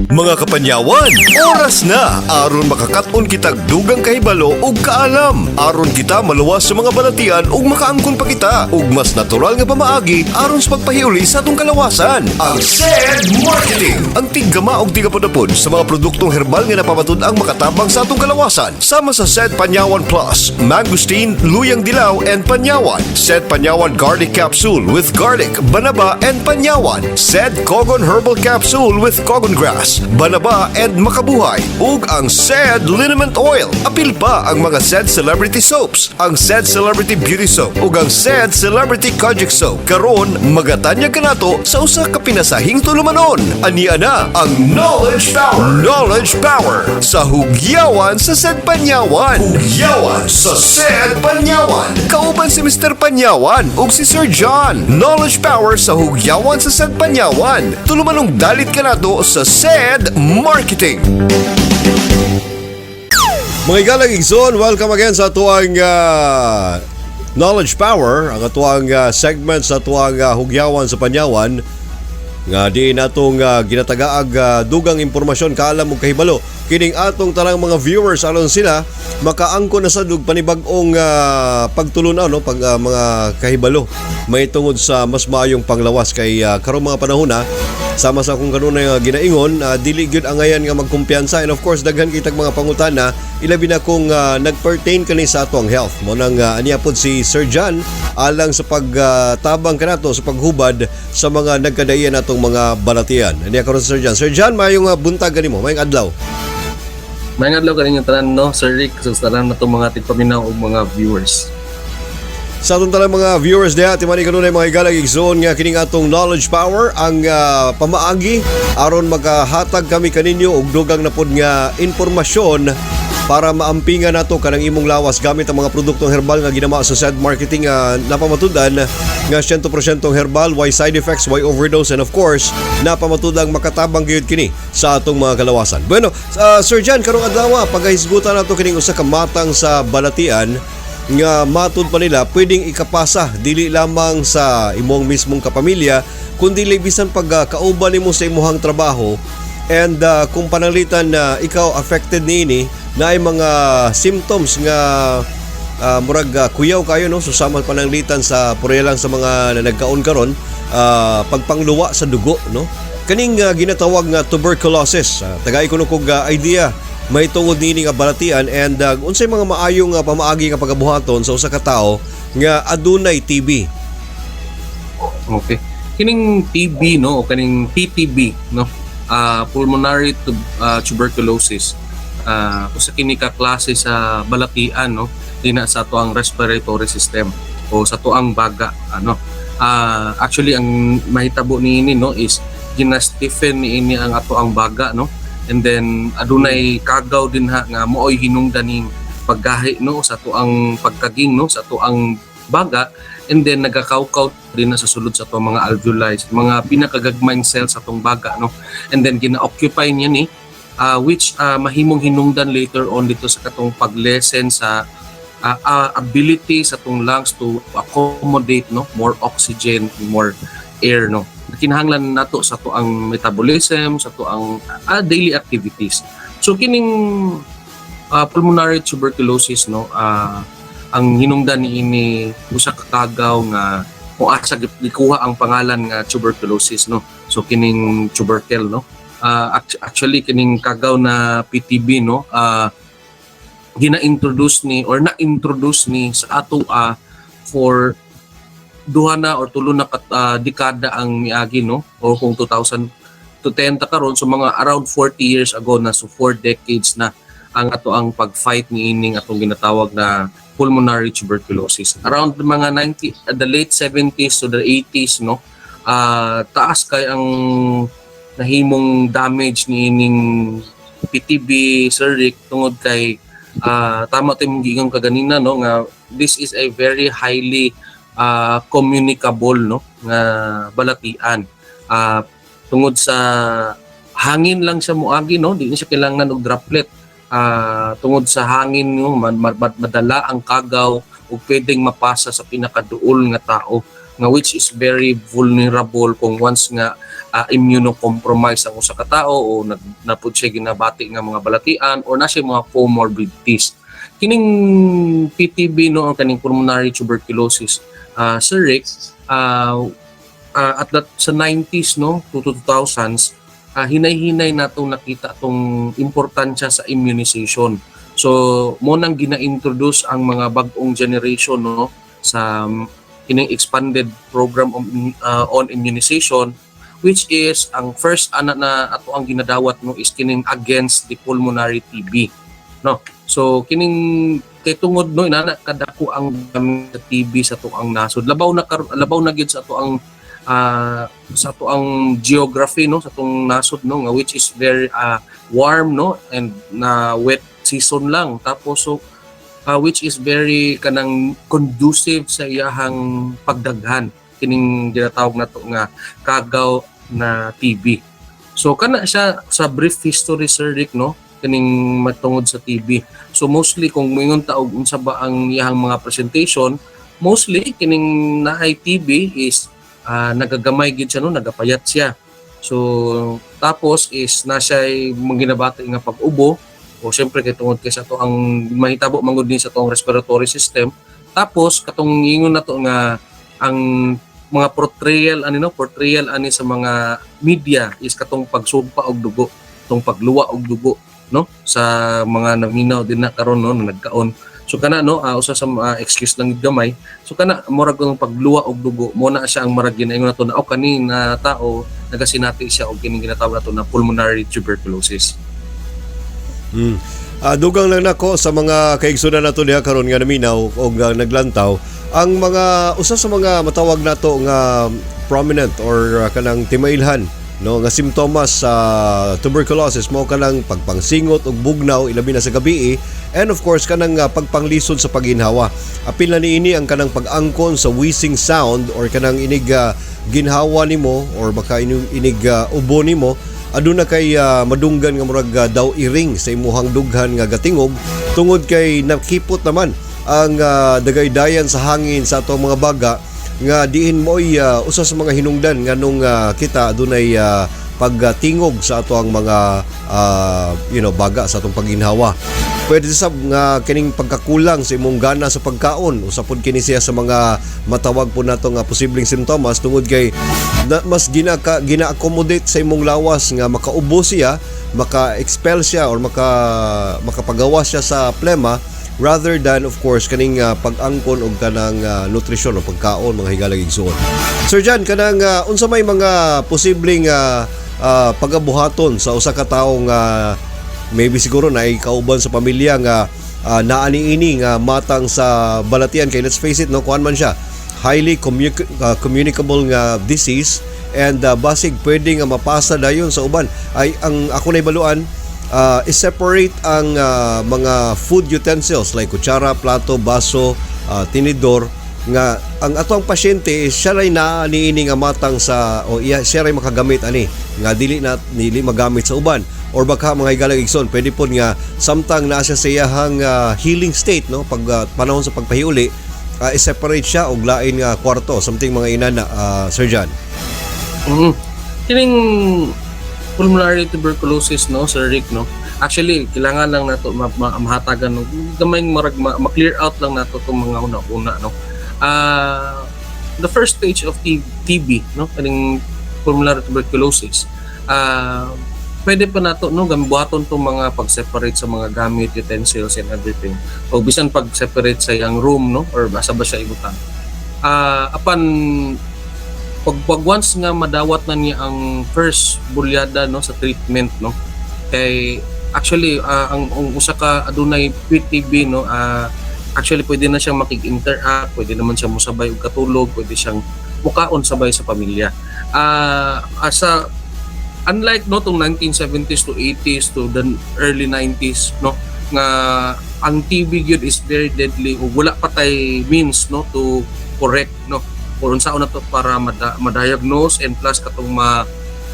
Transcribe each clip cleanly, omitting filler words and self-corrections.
Mga kapanyawan, oras na aron makakaton kitag dugang kahibalo ug kaalam. Aron kita maluwas sa mga balatian ug makaangkon pa kita ug mas natural nga pamaagi aron sa pagpahiuli sa atong kalawasan. Ang SED Marketing, ang tiggama og tigapadapod sa mga produktong herbal nga napapatud-ang makatabang sa atong kalawasan. Sama sa SED Panyawan Plus, Mangosteen, Luyang Dilaw and Panyawan, SED Panyawan Garlic Capsule with Garlic, Banaba and Panyawan, SED Cogon Herbal Capsule with Cogon Grass, Banaba and Makabuhay, ug ang SED Liniment Oil. Apil pa ang mga SED Celebrity Soaps, ang SED Celebrity Beauty Soap ug ang SED Celebrity Kojic Soap. Karon magatanyag kanato sa usa ka pinasahing tulumanon. Ania na ang Knowledge Power. Knowledge Power sa hugyawan sa SED Panyawan. Hugyawan sa SED Panyawan. Kauban si Mr. Panyawan ug si Sir John. Knowledge Power sa hugyawan sa SED Panyawan. Tulumanong dalit kanato sa SED Marketing. Mga igalang igsoon, welcome again sa tuwang Knowledge Power, ang atuang segment sa tuwang hugyawan sa Panyawan nga di natong ginatagaag dugang impormasyon kaalam ug kahibalo kining atong tanang mga viewers aron sila makaangko na sa dug panibag-ong pagtulunaw no pag mga kahibalo may tungod sa mas maayong panglawas kay karong mga panahon sama sa kung kanunay nga ginaingon dili gyud angayan nga magkumpiyansa and of course daghan kitag mga pangutana ilabi na kung nagpertain kani sa atong health mo nang aniya pod si Sir John alang sa pagtabang kanato sa paghubad sa mga nagkadayan natong mga balatian. Aniya karon si Sir John. Sir John, mayong buntag kanimo, mayong adlaw. Mayong adlaw kaninyo tanan no, Sir Rick, sa tanan natong mga tigpaminaw ug mga viewers. Sa atong talang mga viewers diha timani kanunay mga igalang igsoon nga kining atong Knowledge Power ang pamaagi aron makahatag kami kaninyo og dugang na pod nga informasyon para maampingan nato kanang imong lawas gamit ang mga produktong herbal nga ginama sa SED Marketing napamatudan nga 100% herbal, why side effects, why overdose and of course napamatudang makatabang gyud kini sa atong mga kalawasan. Bueno, Sir John, karong adlaw pagahisgutan nato kining usa ka matang sa balatian nga matud pa nila pwedeng ikapasa dili lamang sa imong mismong kapamilya kundi bisan pag kauban nimo sa imong trabaho and kung pananglitan na ikaw affected niini na ay mga symptoms nga murag kuyaw kayo no susama pananglitan sa lang sa mga nagkaon karon pagpangluwa sa dugo no kaning ginatawag nga tuberculosis tagay ko kog idea may tungod nini nga balatian and unsay mga maayong pamaagi nga pagabuhaton sa usa ka tawo nga adunay TB. Okay. Kining TB no o kaning PTB no, pulmonary tuberculosis. Usa kini ka klase sa balatian no dina sa tuang respiratory system o sa tuang baga ano. Actually ang mahitabo niini no is gina-stiffen niini ang atoang baga no. And then adunay kagaw din nga mooy hinungdan ning paggahi no sa tuang pagkaging no sa tuang baga and then nagakawkaw din na sa sulod sa tuang mga alveoli mga pinakagagmayng cells sa tuang baga no and then gina-occupy niya ni which mahimong hinungdan later on dito sa katong paglesen sa ability sa tuang lungs to accommodate no more oxygen, more air no kinahanglan nato sa tuang metabolism sa tuang daily activities. So kining pulmonary tuberculosis no ang hinungdan niini usa ka kagaw nga kung asa gikuha ang pangalan nga tuberculosis no. So kining tubercle no actually kining kagaw na PTB no gina-introduce ni or na-introduce ni sa ato for duha na or tulo na dekada ang miagi no o kung 2000 to 10 ta karon so mga around 40 years ago na so 4 decades na ang ato ang pag-fight ni ining atong ginatawag na pulmonary tuberculosis around mga the late 70s to the 80s no taas kay ang nahimong damage ni ining PTB Sir Rick tungod kay tama tayo mong giingon kaganina no nga this is a very highly communicable no nga balatian tungod sa hangin lang siya moagi no di siya kailangan og droplet tungod sa hangin no madala ang kagaw ug pwedeng mapasa sa pinakaduol nga tao nga which is very vulnerable kung once nga immunocompromised ang usa ka tao o napud siya ginabati nga mga balatian or na siya mga comorbidities. Kining PTB no ang kaning pulmonary tuberculosis, Sir Rick, sa 90s no to 2000s, hinay-hinay natong nakita tong importansya sa immunization. So mo nang gina-introduce ang mga bag-ong generation no sa kining expanded program on immunization, which is ang first na ato ang ginadawat no is kining against the pulmonary TB no. So kining kay tungod no inana kadako ang sa TB sa tuang nasod, labaw na gyud sa tuang geography no sa tuang nasod no nga which is very warm no and na wet season lang, tapos so which is very kanang conducive sa iyahang pagdaghan kining ginatawag nato nga kagaw na TB. So kana siya sa brief history, Sir Rick, no kining matungod sa TB. So mostly kung moingon ta og unsa ba ang iyang mga presentation, mostly kining naay TB is nagagamay gid siya no, nagapayat siya. So tapos is na siya manginabati nga pag-ubo o syempre kay tungod kay sa to ang mahitabo mangud din sa tong respiratory system. Tapos katong ingon nato nga ang mga portrayal ani sa mga media is katong pagsugpa og dugo, tong pagluwa og dugo no sa mga naminaw din na karon no nagkaon. So kana no usa sa excuse lang gamay. So kana murag ang pagluwa og dugo mo na siya ang marag ginaingon nato na kani na tao nagasinati siya og kining ginatawag nato na pulmonary tuberculosis. Dugang lang nako sa mga kaigsunan nato diha karon nga naminaw o naglantaw ang mga usa sa mga matawag nato nga prominent or kanang timailhan no nga simptomas sa tuberculosis mo kanang pagpangsingot ug bugnaw ilabi na sa gabi and of course kanang pagpanglisod sa pagginhawa. Apil na niini ang kanang pag-angkon sa wheezing sound or kanang inig ginhawa nimo or baka inig ubo nimo aduna kay madunggan nga murag daw iring sa imuhang dughan nga gatingog tungod kay nakipot naman ang dagaydayan sa hangin sa atong mga baga nga diin mo'y usa sa mga hinungdan nga nung kita adunay pagtingog sa ato ang mga baga sa atong pagginhawa. Pwede sa nga kining pagkakulang sa imong gana sa pagkaon usapod kini siya sa mga matawag po nato nga posibleng simptomas tungod kay mas gina-accommodate sa imong lawas nga makaubo siya, maka-expel siya or makapagawa siya sa plema rather than of course kaning pag-angkon og kanang nutrisyon o pagkaon mga higalang igsoon. Sir Jan, kanang unsa may mga posibleng pagabuhaton sa usa ka tawo nga maybe siguro na kauban sa pamilya nga naani-ini nga matang sa balatian kay let's face it no kuan man siya highly communicable nga disease and basig pwede nga mapasa dayon sa uban ay ang ako naibaluan i-separate ang mga food utensils like kutsara, plato, baso, tinidor nga ang atong pasyente siya ray naaniini nga matang sa o siya ray makagamit ani nga dili magamit sa uban or baka mga higalang igsoon pwede pod nga samtang naa siya sa iyahang healing state no pag panahon sa pagpahiuli i-separate siya og lain nga kwarto something mga inana Sir Jan. Kining pulmonary tuberculosis no Sir Rick no actually kailangan lang nato mahatagan no gamay ma-clear out lang nato tong mga una no the first stage of TB no kaning pulmonary tuberculosis pwede pa nato no gambuhaton tong mga pag-separate sa mga gamit, utensils and everything o bisan pag-separate sa yang room no or asa ba siya ibutan apan pag once nga madawat na niya ang first bulyada no sa treatment no kay actually ang usa ka adunay PTB no actually pwede na siyang makig-interact, pwede naman siya mosabay og katulog, pwede siyang mukaon sabay sa pamilya. Asa unlike no tong 1970s to 80s to the early 90s no nga ang TB gyud is very deadly ug wala pa tay means no to correct no or unsa na to para ma-diagnose and plus katong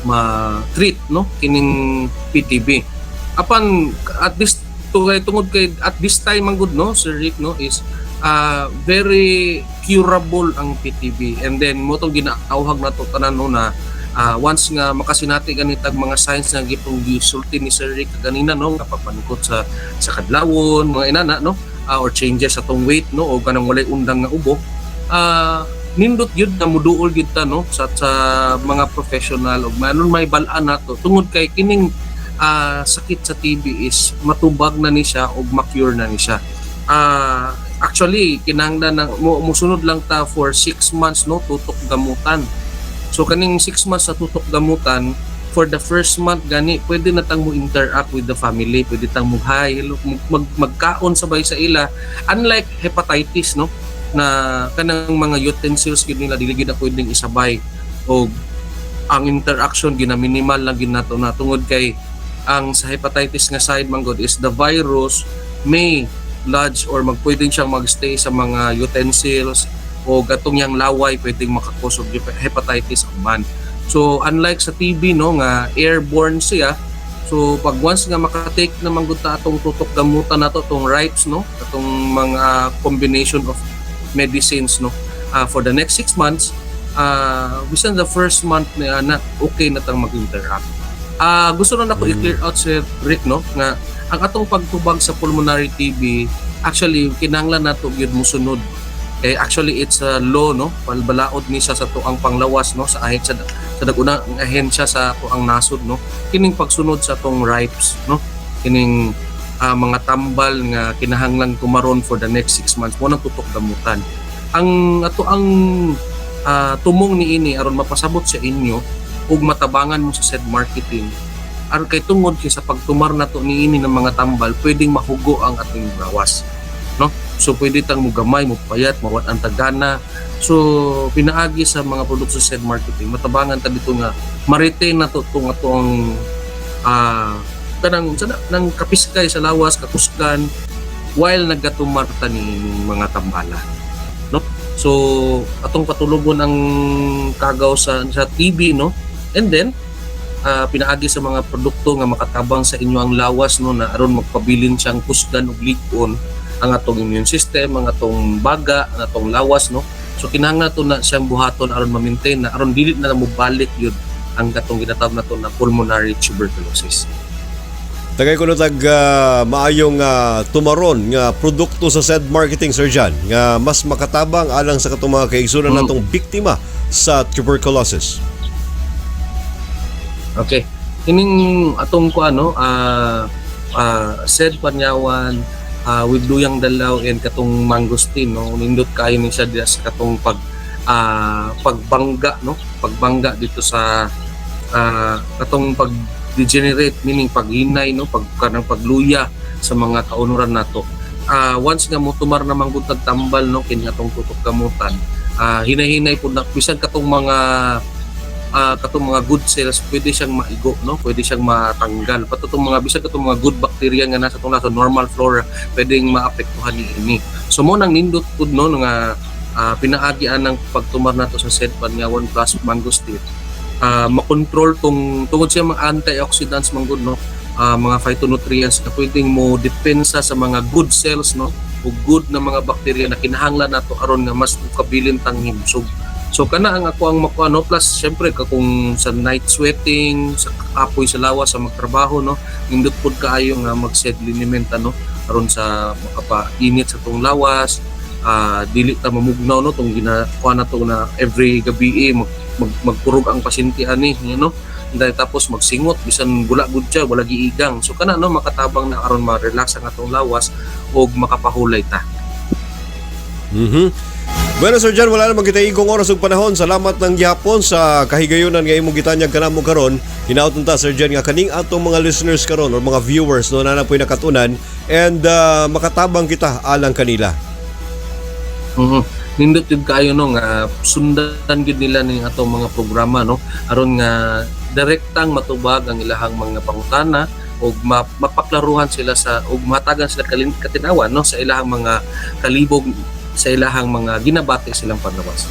ma-treat no kining PTB. Apan at this tungod kay at this time ang good no Sir Rick no is very curable ang PTB. And then mo tong ginaawhag nato tanan no na once nga makasinati ganitag mga signs nga gipong gisulti ni Sir Rick ganina no kapapangkot sa kadlawon mga inana no or changes sa tong weight no o kanang walay undang nga ubo nindot yun na muduol gyud ta no sa mga professional og manon may bal-an nato tungod kay kining sakit sa TB is matubag na ni siya o ma-cure na ni siya. Actually kinahanglan na musunod lang ta for 6 months no tutok gamutan. So kaning 6 months sa tutok gamutan, for the first month gani pwede na tang mo interact with the family, pwede tang mo hi, hello, magkaon sabay sa ila, unlike hepatitis no na kanang mga utensils gid nila dili gid na pwedeng isabay o ang interaction gina minimal lang gid nato na tungod kay ang sa hepatitis nga side man god is the virus may lodge or pwedeng siyang magstay sa mga utensils o gatong yang laway pwedeng makakos og hepatitis man. So unlike sa TB no nga airborne siya, so pag once nga makatake na manggod ta atong tutok gamutan nato tong rights no atong mga combination of medicines no for the next 6 months bisan the first month na okay na tang mag-interact. Gusto na ako i-clear out Sir Rick no nga ang atong pagtubag sa pulmonary TB actually kinahanglan nato gyud mosunod kay actually it's a law no palbalaod ni siya sa tuang panglawas no sa ahit sa dagunang ahensya sa tuang nasod no kining pagsunod sa tong rights no kining mga tambal nga kinahanglan kumaron for the next 6 months mo nang tutok gamutan. Ang ato ang tumong ni ini aron mapasabot sa inyo ug matabangan mo sa said marketing aron kay tungod kay sa pagtumar nato ni ini ng mga tambal pwedeng mahugo ang ating bawas no. So pwede tang mo gamay mo payat mawat ang tagana. So pinaagi sa mga produkto sa said marketing matabangan ta dito nga ma-retain nato tong atong kanang nang kapiskay sa lawas kakusgan while nagatumarta ni mga tambala no. So atong patulugon ang kagaw sa TB no and then pinaagi sa mga produkto nga makatabang sa inyo ang lawas no na aron magpabilin siyang kusgan ug lig-on ang atong immune system ang atong baga ang atong lawas no. So kinahanglan nato na siyang buhaton aron ma-maintain na aron dili na mobalik yun ang katong ginatawag nato na pulmonary tuberculosis. Tagay ko tag maayong tumaron nga produkto sa said marketing Sir John nga mas makatabang alang sa katong mga kaigsunan natong biktima sa tuberculosis. Okay. Kining atong ko said panyawan with duyang dalaw and katong mangosteen no nindot kayo ni siya sa katong pagbangga no pagbangga dito sa katong degenerate meaning paghinay no kanang pagluya sa mga kaunuran nato. Once nga mo tumar na manggod tambal no kini atong tutok gamutan hinay-hinay pud na bisan katong mga good cells pwede siyang maigo no pwede siyang matanggal pati itong mga bisan katong mga good bacteria nga nasa tong normal flora pwedeng maapektuhan ni ini. So mo nang nindot pud no nga pinaagian ng pagtumar nato sa said panyawan plus mangosteen makontrol tungod siya mga antioxidants manggod no mga phytonutrients na pwedeng mo depensa sa mga good cells no o good na mga bakterya na kinahanglan nato aron nga mas kabilin tang himsog. So kana ang ako ang makuha no plus syempre kung sa night sweating sa apoy sa lawas sa magtrabaho no nindot pud kaayo nga mag-set liniment no aron sa makapainit sa tong lawas dili ta mamugnaw no tong ginakuha na to na every gabi magpurog ang pasyente ani no dahil tapos magsingot bisan gula gud siya wala giigang. So kana no makatabang na aron ma-relax ang atong lawas ug makapahulay ta. Bueno Sir John, wala namang kita igong oras ug panahon. Salamat ng gihapon sa kahigayunan nga imong gitanyag kanamo karon. Hinaut ta Sir John nga kaning atong mga listeners karon or mga viewers no na napoy nakatunan and makatabang kita alang kanila. Nindot yun kayo no nga sundan gid nila ning atong mga programa no aron nga direktang matubag ang ilahang mga pangutana ug mapaklaruhan sila sa ug matagan sila katinawan no sa ilahang mga kalibog sa ilahang mga ginabati silang panlawas.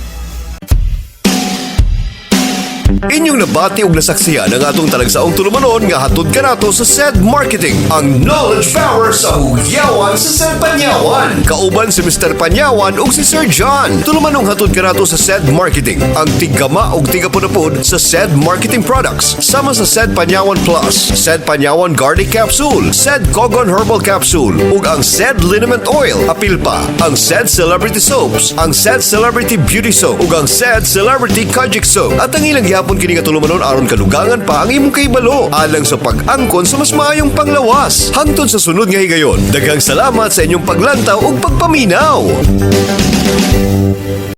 Inyong nabati og nasaksiyan ang atong talagsaong tulumanon nga hatod kanato sa SED Marketing, ang knowledge power sa hugyawan sa SED Panyawan. Kauban si Mr. Panyawan ug si Sir John. Tulumanong hatod kanato sa SED Marketing, ang tigkama ug tigapod sa SED Marketing Products, sama sa SED Panyawan Plus, SED Panyawan Garlic Capsule, SED Cogon Herbal Capsule ug ang SED Liniment Oil. Apil pa ang SED Celebrity Soaps, ang SED Celebrity Beauty Soap ug ang SED Celebrity Kojic Soap. At ang ilang gihapon kini katulumanon aron kadugangan pa ang imong kaibalo alang sa pag-angkon sa mas maayong panglawas. Hangtod sa sunod nga higayon, daghang salamat sa inyong paglantaw ug pagpaminaw.